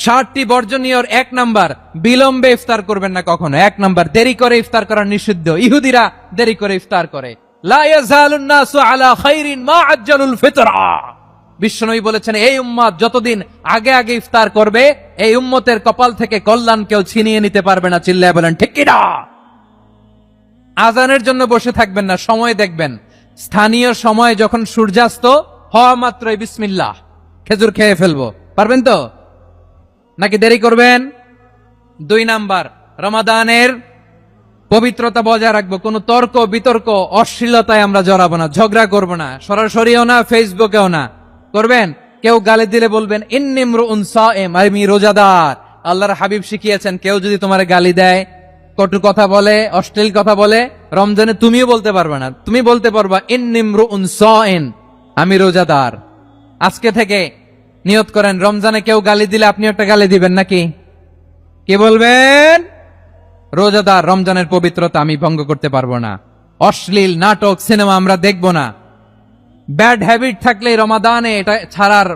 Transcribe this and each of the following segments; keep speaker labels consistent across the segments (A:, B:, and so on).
A: 60টি বর্জনীয়র 1 number, বিলম্বে ইফতার করবেন না কখনো। 1 নাম্বার, দেরি করে ইফতার করা নিষিদ্ধ। ইহুদিরা দেরি করে ইফতার করে। লা ইয়াজালুন নাসু আলা খাইরিন মা আজ্জালুল ফিতরা। বিশ্বনবী বলেছেন, এই উম্মত যতদিন আগে আগে ইফতার করবে, এই উম্মতের কপাল থেকে কল্যাণ কেউ ছিনিয়ে নিতে পারবে না। চিল্লায় বলেন ঠিক কি না? আজানের জন্য বসে থাকবেন না, সময় দেখবেন। স্থানীয় সময় যখন সূর্যাস্ত হওয়া মাত্রই বিসমিল্লাহ, খেজুর খেয়ে ফেলবো। পারবেন তো নাকি দেরি করবেন? 2 নাম্বার, রমাদানের পবিত্রতা বজায় রাখবো। কোনো তর্ক বিতর্ক অশ্লীলতায় আমরা জড়াবো না, ঝগড়া করবো না, সরাসরিও না, ফেসবুকেও না। করবেন? কেউ গালি দিলে বলবেন ইন্নী ইমরুউন সায়েম, আমি রোজাদার। আল্লাহর হাবিব শিখিয়েছেন, কেউ যদি তোমার গালি দেয়, কটু কথা বলে, অশ্লীল কথা বলে, রমজানে তুমিও বলতে পারবে না। তুমি বলতে পারবা ইন্নী ইমরুউন সায়েম, আমি রোজাদার। আজকে থেকে নিয়ত করেন, রমজানে কেউ গালি দিলে আপনি একটা গালি দিবেন নাকি? কি বলবেন? রোজাদার, রমজানের পবিত্রতা আমি ভঙ্গ করতে পারবো না। অশ্লীল নাটক সিনেমা আমরা দেখবো না। ব্যাড হ্যাবিট থাকলে রমাদানে এটা ছাড়ার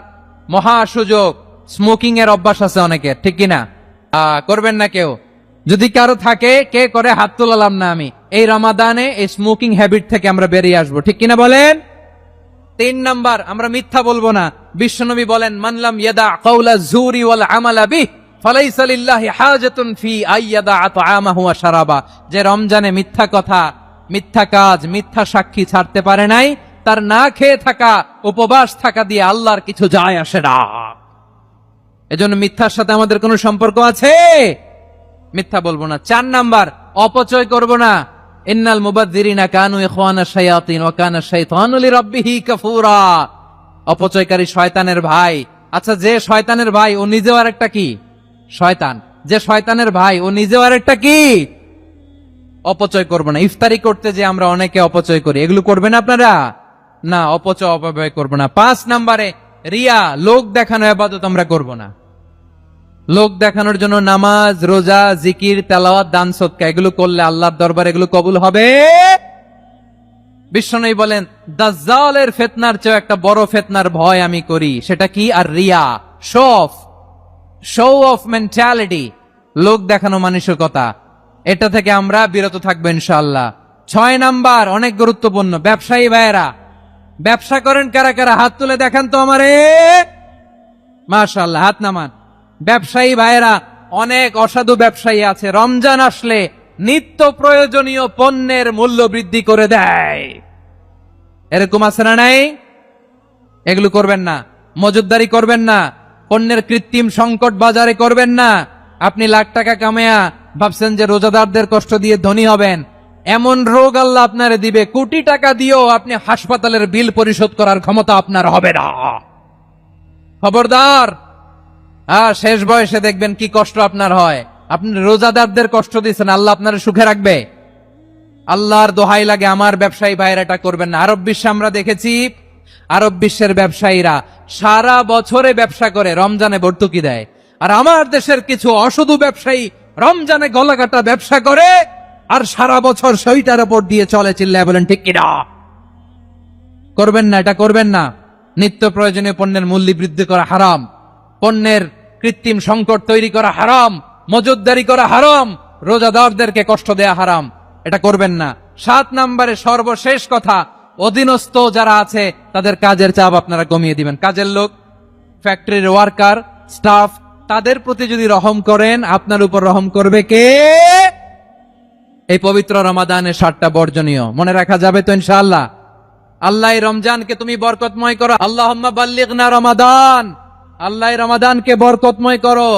A: মহা সুযোগ। স্মোকিং এর অভ্যাস আছে অনেকের, ঠিক কিনা? করবেন না কেউ? যদি কারো থাকে, কে করে হাত তোলালাম না আমি। এই রমাদানে এই স্মোকিং হ্যাবিট থেকে আমরা বেরিয়ে আসবো, ঠিক কিনা বলেন? 3 নাম্বার, আমরা মিথ্যা বলবো না। বিশ্বনবী বলেন, মানলাম ইয়াদা কাউলা যুরি ওয়াল আমালা বিহি ফালাইসা লিল্লাহি হাজাতুন ফি আইয়াদা আতআমাহু ওয়া শারাবা। যে রমজানে মিথ্যা কথা, মিথ্যা কাজ, মিথ্যা সাক্ষী ছাড়তে পারে নাই, তার না খেয়ে থাকা, উপবাস থাকা দিয়ে আল্লাহর কিছু যায় আসে না। এজন্য মিথ্যার সাথে আমাদের কোনো সম্পর্ক আছে? মিথ্যা বলবো না। 4 নাম্বার, অপচয় করব না। ইন্নাল মুবাযযিরিনা কানু ইখওয়ানা শায়াতিন ওয়া কানা শাইতানু লিরাব্বিহি কাফুরা। অপচয়কারী শয়তানের ভাই। আচ্ছা, যে শয়তানের ভাই ও নিজেও আরেকটা কি? শয়তান। যে শয়তানের ভাই ও নিজেও আরেকটা কি? অপচয় করব না। ইফতারি করতে যে আমরা অনেকে অপচয় করি, এগুলো করবেন আপনারা? না, অপচয় অপব্যয় করব না। 5 নাম্বারে, রিয়া, লোক দেখানো ইবাদত আমরা করব না। লোক দেখানোর জন্য নামাজ, রোজা, জিকির, তেলাওয়াত, দান সদকা এগুলো করলে আল্লাহর দরবারে এগুলো কবুল হবে? বিশ্বনবী বলেন, দাজ্জালের ফিতনার চেয়ে একটা বড় ফিতনার ভয় আমি করি। সেটা কি? আর রিয়া, শো অফ মেন্টালিটি, লোক দেখানো মানসিকতা। এটা থেকে আমরা বিরত থাকবো ইনশাআল্লাহ। 6 নাম্বার, অনেক গুরুত্বপূর্ণ। ব্যবসায়ী ভাইয়েরা, ব্যবসা করেন কারা কারা? হাত তুলে দেখান তো আমারে। মাশাআল্লাহ, হাত নামান। ব্যবসায়ী ভাইয়েরা, অনেক অসাধু ব্যবসায়ী আছে, রমজান আসলে নিত্য প্রয়োজনীয় পণ্যের মূল্য বৃদ্ধি করে দেয়। এরকম আছে না নাই? এগুলো করবেন না। মজুদদারি করবেন না। পণ্যের কৃত্রিম সংকট বাজারে করবেন না। আপনি লাখ টাকা কামায়া ভাবছেন যে রোজাদারদের কষ্ট দিয়ে ধনী হবেন। এমন রোগ আল্লাহ আপনারে দিবে, কোটি টাকা দিয়েও আপনি হাসপাতালের বিল পরিশোধ করার ক্ষমতা আপনার হবে না। খবরদার। শেষ বয়সে দেখবেন কি কষ্ট আপনার হয়। আপনি রোজাদারদের কষ্ট দিচ্ছেন, আল্লাহ আপনার সুখে রাখবে? আল্লাহর দোহাই লাগে, আমার ব্যবসায়ী ভাইয়েরা এটা করবেন না। আরব বিশ্বে আমরা দেখেছি, আরব বিশ্বের ব্যবসায়ীরা সারা বছরে ব্যবসা করে, রমজানে ভর্তুকি দেয়। আর আমার দেশের কিছু অসাধু ব্যবসায়ী রমজানে গলাকাটা ব্যবসা করে আর সারা বছর সেইটার উপর দিয়ে চলে। চিল্লায় বলেন ঠিক কিনা? করবেন না, এটা করবেন না। নিত্য প্রয়োজনীয় পণ্যের মূল্য বৃদ্ধি করা হারাম, পণ্যের কৃত্রিম সংকট তৈরি করা হারাম, মজুদদারি করা হারাম, রোজাদারদেরকে কষ্ট দেয়া হারাম। এটা করবেন না। 7 নাম্বারে সর্বশেষ কথা, অধীনস্থ যারা আছে তাদের কাজের চাপ আপনারা কমিয়ে দিবেন। কাজের লোক, ফ্যাক্টরির ওয়ার্কার, স্টাফ, তাদের প্রতি যদি রহম করেন, আপনার উপর রহম করবে কে? এই পবিত্র রমাদানের 7টা বর্জনীয় মনে রাখা যাবে তো ইনশাআল্লাহ? আল্লাহ রমজানকে তুমি বরকতময় করো। আল্লাহুম্মা বাল্লিগনা রমাদান। আল্লাহ রমাদানকে বরকতময় করো।